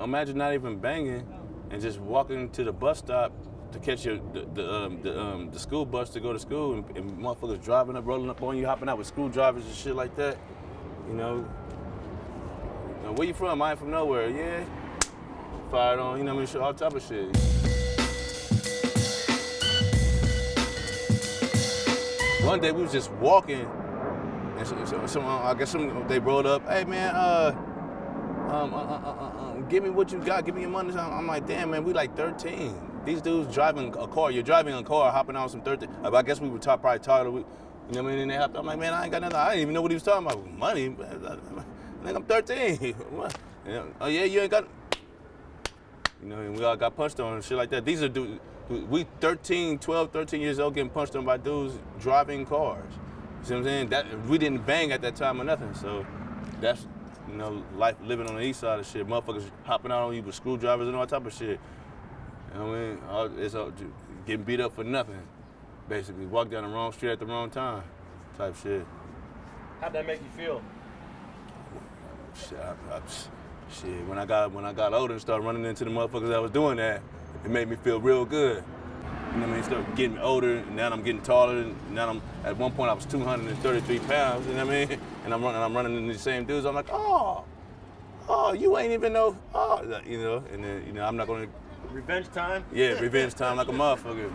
imagine not even banging and just walking to the bus stop to catch the school bus to go to school, and motherfuckers driving up, rolling up on you, hopping out with screwdrivers and shit like that. You know, where you from? I ain't from nowhere. Yeah, fired on. You know what I mean? All type of shit. One day we was just walking, and I guess they rolled up. Hey man, give me what you got. Give me your money. I'm like, damn man, we like 13. These dudes driving a car. You're driving a car, hopping on some 13. I guess we were probably tired. You know what I mean? And they hopped. I'm like, man, I ain't got nothing. I didn't even know what he was talking about. Money. I think I'm 13. Oh yeah, you ain't got. You know, and we all got punched on and shit like that. These are dudes. We 12, 13 years old getting punched on by dudes driving cars. You see what I'm saying? That we didn't bang at that time or nothing. So that's, you know, life living on the east side of shit. Motherfuckers hopping out on you with screwdrivers and all type of shit. You know what I mean? It's all, getting beat up for nothing, basically. Walk down the wrong street at the wrong time, type shit. How'd that make you feel? Shit, when I got older and started running into the motherfuckers that was doing that, it made me feel real good. You know what I mean? Started getting older, and now I'm getting taller. And now at one point I was 233 pounds. You know what I mean? And I'm running into the same dudes. I'm like, oh, you ain't even know, you know. And then, you know, I'm not gonna. Revenge time? Yeah, revenge time like a motherfucker.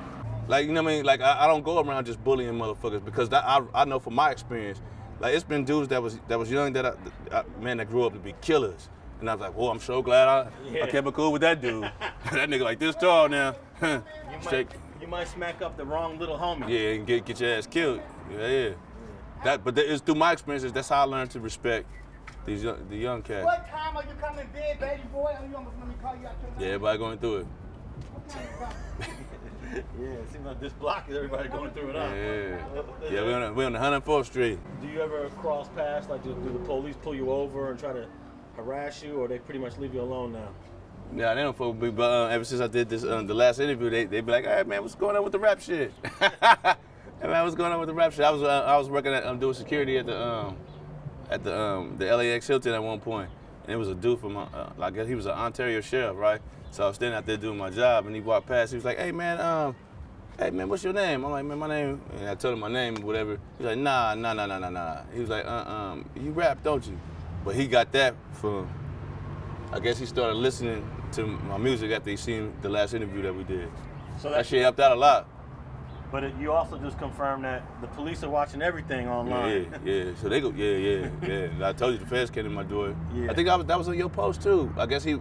Like, you know what I mean? Like I don't go around just bullying motherfuckers, because I know from my experience, like it's been dudes that was young that that grew up to be killers. And I was like, well, I'm so glad I kept it cool with that dude. That nigga like this tall now. You might smack up the wrong little homie. Yeah, and get your ass killed. Yeah. But it's through my experiences, that's how I learned to respect the young cats. What time are you coming in bed, baby boy? You almost let me call you out your name. Yeah, everybody going through it. Yeah, it seems like this block is everybody going through it. Yeah, we're on the 104th Street. Do you ever cross paths? Like, do the police pull you over and try to harass you, or they pretty much leave you alone now? Yeah, they don't fuck with me, but ever since I did this, the last interview, they be like, hey man, what's going on with the rap shit? Hey man, what's going on with the rap shit? I was working at doing security at the LAX Hilton at one point, and it was a dude from I guess he was an Ontario sheriff, right? So I was standing out there doing my job, and he walked past. He was like, hey man, what's your name? I'm like, man, my name, and I told him my name or whatever. He's like, nah. He was like, you rap, don't you? But he got that from, I guess he started listening to my music after he seen the last interview that we did. So that shit helped out a lot. But you also just confirmed that the police are watching everything online. Yeah. So they go, yeah. I told you the feds came to my door. Yeah. I think that was on your post too. I guess I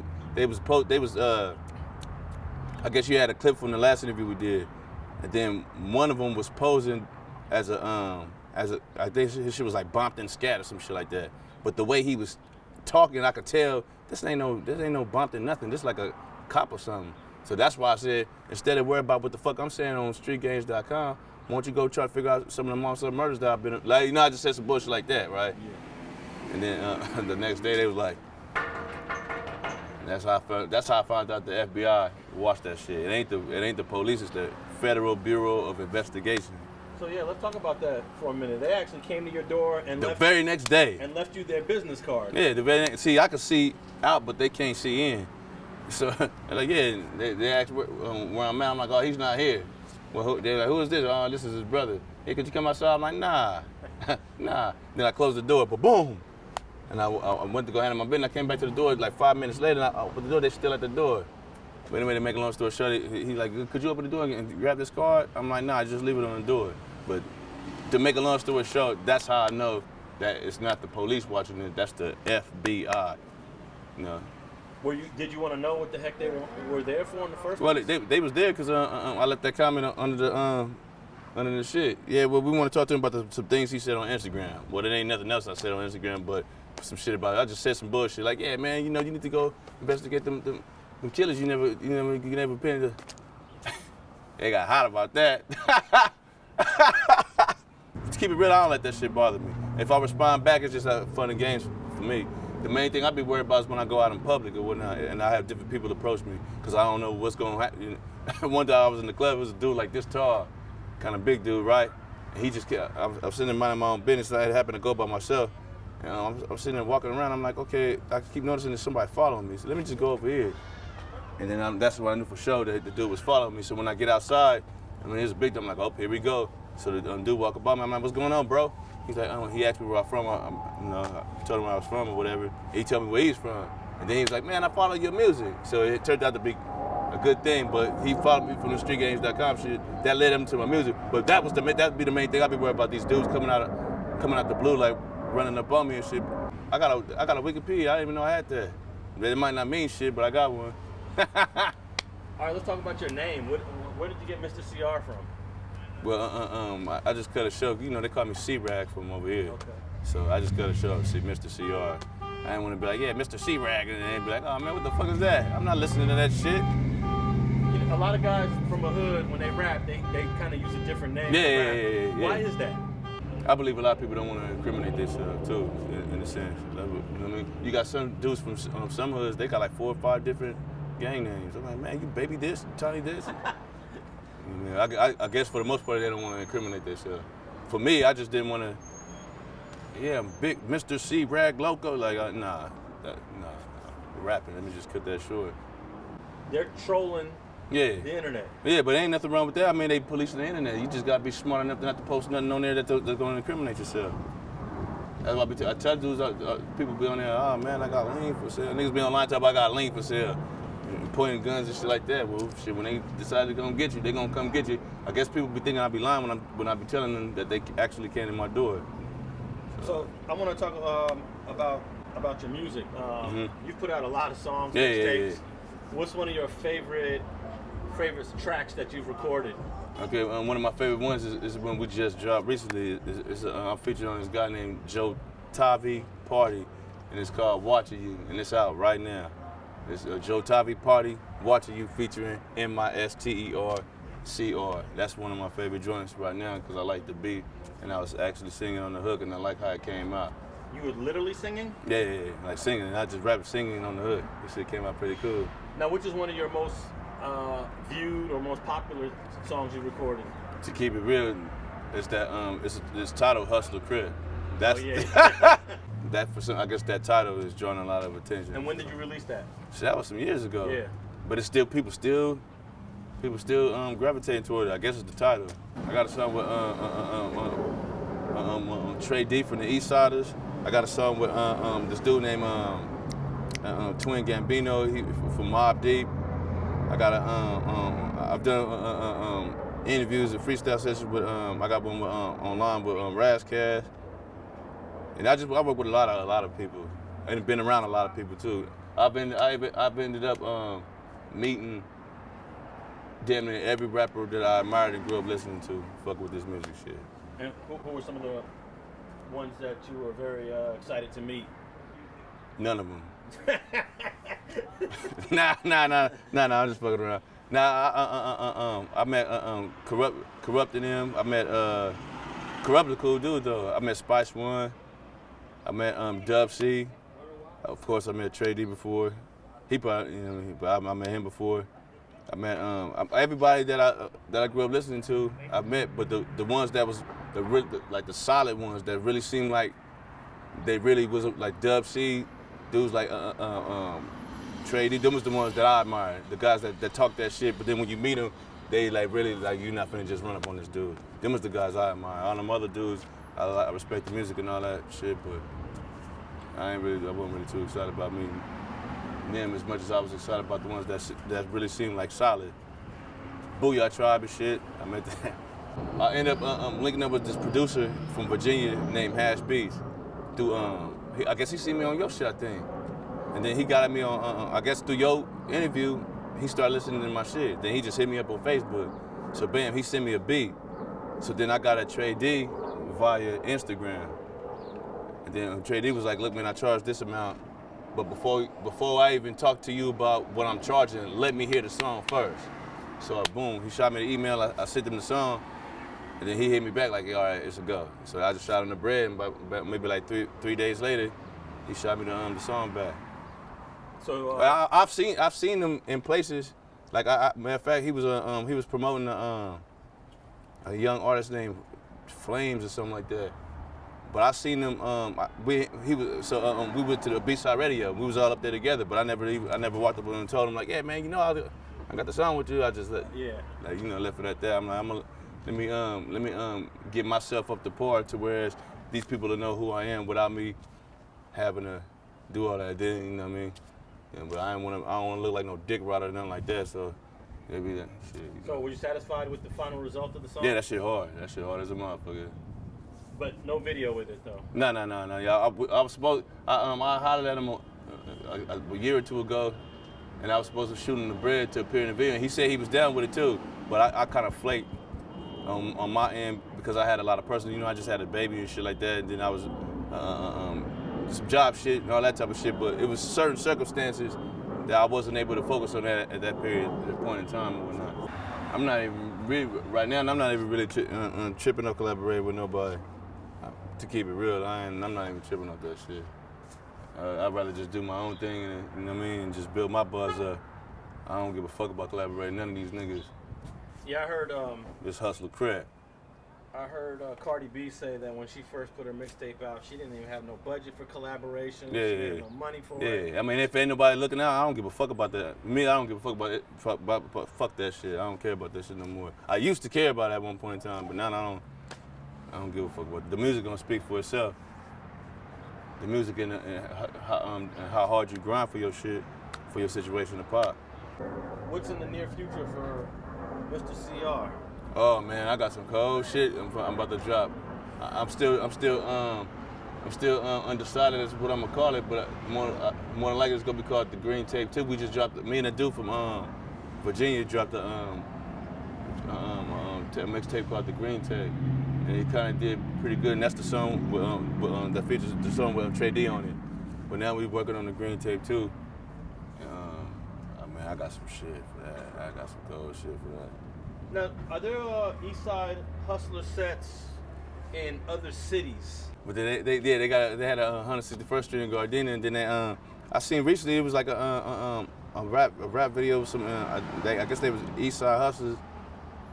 guess you had a clip from the last interview we did, and then one of them was posing as I think his shit was like Bomped and Scat or some shit like that. But the way he was talking, I could tell this ain't no bumped and nothing. This like a cop or something. So that's why I said, instead of worry about what the fuck I'm saying on streetgames.com, why don't you go try to figure out some of the monster murders that I've been like, you know, I just said some bullshit like that, right? Yeah. And then the next day they was like, that's how I found out the FBI watched that shit. It ain't the police, it's the Federal Bureau of Investigation. So yeah, let's talk about that for a minute. They actually came to your door and very next day and left you their business card. Yeah, see, I could see out, but they can't see in. So like, yeah, they asked where I'm at. I'm like, oh, he's not here. Well, they're like, who is this? Oh, this is his brother. Hey, could you come outside? I'm like, nah. Then I closed the door, but boom. And I went to go handle my business. I came back to the door like 5 minutes later, and I opened the door. They're still at the door. But anyway, to make a long story short, he's like, could you open the door and grab this card? I'm like, nah, just leave it on the door. But to make a long story short, that's how I know that it's not the police watching it. That's the FBI. You know. Did you want to know what the heck they were there for in the first place? Well, they was there because I left that comment under the shit. Yeah, well, we want to talk to him about some things he said on Instagram. Well, there ain't nothing else I said on Instagram, but some shit about it. I just said some bullshit like, yeah, man, you know, you need to go investigate them killers. You never pinned the. They got hot about that. To keep it real, I don't let that shit bother me. If I respond back, it's just fun and games for me. The main thing I be worried about is when I go out in public or whatnot, and I have different people approach me because I don't know what's going to happen. One time I was in the club, it was a dude like this tall, kind of big dude, right? And he just, I was sitting there minding my own business, and I happened to go by myself, And I'm sitting there walking around. I'm like, okay, I keep noticing there's somebody following me. So let me just go over here. And then that's when I knew for sure that the dude was following me. So when I get outside, I mean, it's a big. I'm like, oh, here we go. So the dude walk up by me. I'm like, what's going on, bro? He's like, he asked me where I'm from. I told him where I was from or whatever. He told me where he's from. And then he was like, man, I follow your music. So it turned out to be a good thing. But he followed me from the streetgames.com shit. That led him to my music. But that'd be the main thing. I'd be worried about these dudes coming out the blue, like running up on me and shit. I got a Wikipedia. I didn't even know I had that. It might not mean shit, but I got one. All right, let's talk about your name. Where did you get Mr. CR from? Well, I just cut a show. You know, they call me C-Rag from over here. Okay. So I just cut a show, see Mr. CR. I didn't want to be like, yeah, Mr. C-Rag, and they'd be like, oh man, what the fuck is that? I'm not listening to that shit. You know, a lot of guys from the hood, when they rap, they kind of use a different name. Yeah. Why is that? I believe a lot of people don't want to incriminate themselves too, in a sense. You know what I mean? You got some dudes from some hoods, they got like 4 or 5 different gang names. I'm like, man, you baby this, Tony this. You know, I guess for the most part, they don't want to incriminate themselves. For me, I just didn't want to. Yeah, big Mr. C Rag Loco. Like, nah, rapping. Let me just cut that short. They're trolling the internet. Yeah, but ain't nothing wrong with that. I mean, they policing the internet. You just gotta be smart enough not to post nothing on there that's going to incriminate yourself. That's why I tell dudes, people be on there, oh man, I got lean for sale. Niggas be online talking about I got lean for sale. Pointing guns and shit like that. Well, shit, when they decide to come get you, they gonna come get you. I guess people be thinking I be lying when I be telling them that they actually came in my door. So I want to talk about your music. You've put out a lot of songs, tapes. What's one of your favorite tracks that you've recorded? Okay, one of my favorite ones is one we just dropped recently. I'm featured on this guy named Joe Tavi Party, and it's called Watching You, and it's out right now. It's Joe Tavi Party, Watching You, featuring MISTERCR. That's one of my favorite joints right now because I like the beat, and I was actually singing on the hook, and I like how it came out. You were literally singing? Yeah, like singing, not just rapping, singing on the hook. This shit came out pretty cool. Now, which is one of your most viewed or most popular songs you recorded? To keep it real, it's that it's titled Hustler Crip. That's I guess that title is drawing a lot of attention. And when did you release that? So that was some years ago. Yeah. But it's still people still gravitating toward it. I guess it's the title. I got a song with Trey D from the Eastsiders. I got a song with this dude named Twin Gambino, he from Mobb Deep. I got I've done interviews and freestyle sessions with I got one with, online with Razcast. And I work with a lot of people, and been around a lot of people too. I've ended up meeting damn near every rapper that I admired and grew up listening to. Fuck with this music shit. And who were some of the ones that you were very excited to meet? None of them. Nah. I'm just fucking around. Nah, I met Corrupt in them. I met Corrupt is a cool dude though. I met Spice One. I met Dub C. Of course, I met Trey D before. He probably, but I met him before. I met everybody that I grew up listening to. I met, but the ones that was the solid ones that really seemed like they really was like Dub C, dudes like Trey D. Them was the ones that I admired. The guys that talk that shit, but then when you meet them, they like really like you're not finna just run up on this dude. Them was the guys I admire. All them other dudes, I respect the music and all that shit, but I wasn't really too excited about meeting them as much as I was excited about the ones that really seemed like solid. Booyah Tribe and shit. I met that. I ended up linking up with this producer from Virginia named Hash Beats. Through I guess he seen me on your shit, I think, and then he got at me on I guess through your interview. He started listening to my shit. Then he just hit me up on Facebook. So bam, he sent me a beat. So then I got a Trey D via Instagram. And then Trey D was like, look man, I charge this amount. But before I even talk to you about what I'm charging, let me hear the song first. So boom, he shot me the email, I sent him the song, and then he hit me back like, yeah, all right, it's a go. So I just shot him the bread, and about maybe like three days later, he shot me the song back. So I've seen him in places. Like matter of fact, he was promoting a young artist named Flames or something like that. But I seen him. We went to the Beachside Radio. We was all up there together. But I never walked up to him and told him like, yeah, man, you know, I got the song with you. I just left it at that. I'm like, let me get myself up to par to whereas these people will know who I am without me having to do all that. Then you know what I mean. Yeah, but I don't want to look like no dick rider or nothing like that. So maybe that shit. So were you satisfied with the final result of the song? Yeah, that shit hard. That shit hard as a motherfucker. But no video with it though. No. Yeah, I was supposed. I hollered at him a year or two ago, and I was supposed to shoot him the bread to appear in the video. And he said he was down with it too, but I kind of flaked on my end because I had a lot of personal. You know, I just had a baby and shit like that, and then I was some job shit and all that type of shit. But it was certain circumstances that I wasn't able to focus on that at that period, at that point in time or whatnot. I'm not even really right now. I'm not even really tripping up collaborating with nobody. To keep it real, I'm not even tripping off that shit. I'd rather just do my own thing and, you know what I mean, and just build my buzz up. I don't give a fuck about collaborating none of these niggas. Yeah, I heard. This Hustler Crip. I heard Cardi B say that when she first put her mixtape out, she didn't even have no budget for collaboration. Yeah, she had no money for it. Yeah, I mean, if ain't nobody looking out, I don't give a fuck about that. Me, I don't give a fuck about it. Fuck that shit. I don't care about that shit no more. I used to care about it at one point in time, but now I don't give a fuck about it. The music gonna speak for itself. The music and how hard you grind for your shit, for your situation to pop. What's in the near future for Mr. CR? Oh man, I got some cold shit I'm about to drop. I'm still undecided as to what I'm gonna call it, but more than likely it's gonna be called the Green Tape 2. We just dropped. Me and a dude from Virginia dropped a mixtape called the Green Tape, and he kind of did pretty good. And that's the song that features the song with Trey D on it. But now we're working on the Green Tape 2. I got some shit for that. I got some cold shit for that. Now, are there Eastside Hustler sets in other cities? But they had a 161st Street in Gardena, and then I seen recently it was like a rap video with some I guess they was Eastside Hustlers,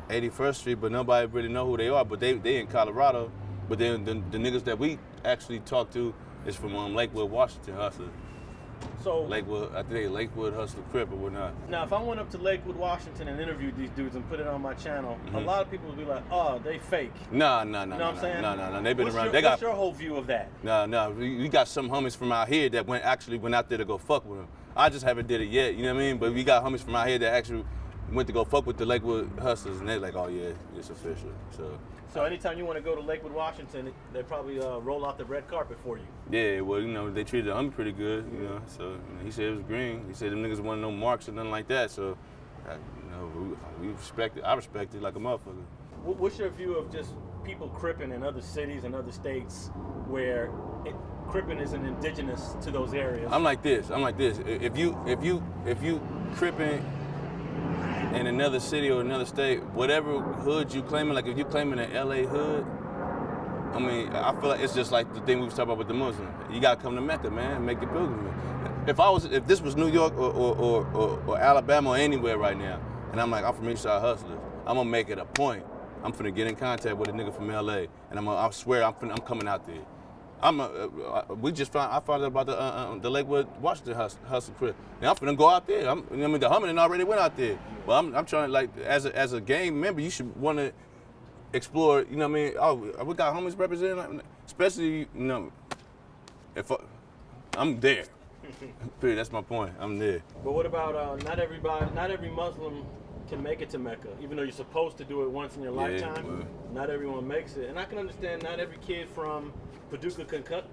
81st Street, but nobody really know who they are. But they in Colorado, but then the niggas that we actually talked to is from Lakewood, Washington Hustlers. So Lakewood, I think they Lakewood Hustler Crip or whatnot. Now, if I went up to Lakewood, Washington, and interviewed these dudes and put it on my channel, a lot of people would be like, "Oh, they fake." No. You know what I'm saying? No. They've been around. What's your whole view of that? No. We got some homies from out here that went out there to go fuck with them. I just haven't did it yet. You know what I mean? But we got homies from out here that actually went to go fuck with the Lakewood Hustlers, and they're like, "Oh yeah, it's official." So anytime you want to go to Lakewood, Washington, they probably roll out the red carpet for you. Yeah, well, you know, they treated the homie pretty good, you know. So he said it was green. He said them niggas wasn't no marks or nothing like that. So, we respect it. I respect it like a motherfucker. What's your view of just people cripping in other cities and other states where cripping isn't indigenous to those areas? I'm like this. If you cripping in another city or another state, whatever hood you claiming, like if you claiming an LA hood, I mean, I feel like it's just like the thing we was talking about with the Muslim. You gotta come to Mecca, man, make the pilgrimage. If this was New York or Alabama or anywhere right now, and I'm like, I'm from Eastside Hustlers, I'm gonna make it a point. I'm finna get in contact with a nigga from LA, and I swear I'm coming out there. I found out about the Lakewood Washington Hustler Crip. Now I'm finna go out there. The Hummin' already went out there. But I'm trying to, like, as a gang member, you should want to explore. You know what I mean? Oh, we got homies representing, especially, you know, if I'm there. Period. That's my point. I'm there. But what about not every Muslim can make it to Mecca, even though you're supposed to do it once in your lifetime. Well. Not everyone makes it, and I can understand not every kid from Paducah,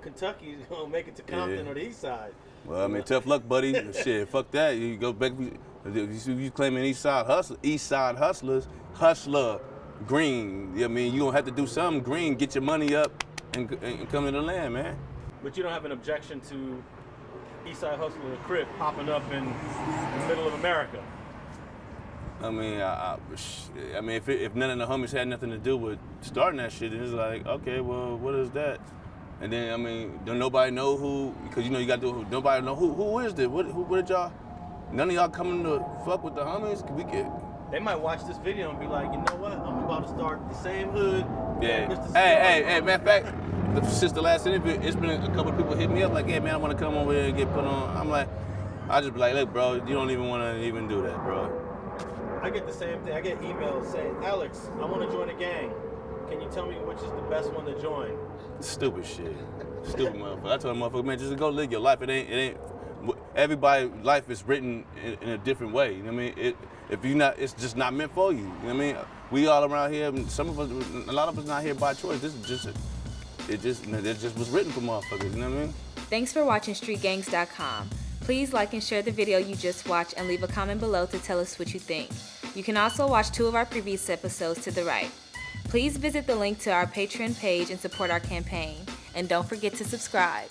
Kentucky is gonna make it to Compton or the East Side. Well, I mean, tough luck, buddy. Shit, fuck that. You go back. You claiming Eastside Hustlers, Hustler Green. I mean, you gonna have to do something green, get your money up, and come to the land, man. But you don't have an objection to Eastside Hustler Crip popping up in the middle of America. I mean, I mean, if none of the homies had nothing to do with starting that shit, it's like, okay, well, what is that? And then, I mean, don't nobody know who? Because you know you got to. Nobody know who is this? What did y'all? None of y'all coming to fuck with the homies? We get. They might watch this video and be like, you know what? I'm about to start the same hood. Yeah. Hey, matter of fact, since the last interview, it's been a couple of people hit me up like, "Hey man, I want to come over here and get put on." I'm like, I just be like, "Look, bro, you don't even want to even do that, bro." I get the same thing. I get emails saying, "Alex, I want to join a gang. Can you tell me which is the best one to join?" Stupid shit. Stupid motherfucker. I told a motherfucker, man, just go live your life. It ain't. Everybody's life is written in a different way. You know what I mean? If you not, it's just not meant for you. You know what I mean? We all around here. Some of us, a lot of us, not here by choice. This is just, it just was written for motherfuckers. You know what I mean? Thanks for watching StreetGangs.com. Please like and share the video you just watched and leave a comment below to tell us what you think. You can also watch 2 of our previous episodes to the right. Please visit the link to our Patreon page and support our campaign. And don't forget to subscribe.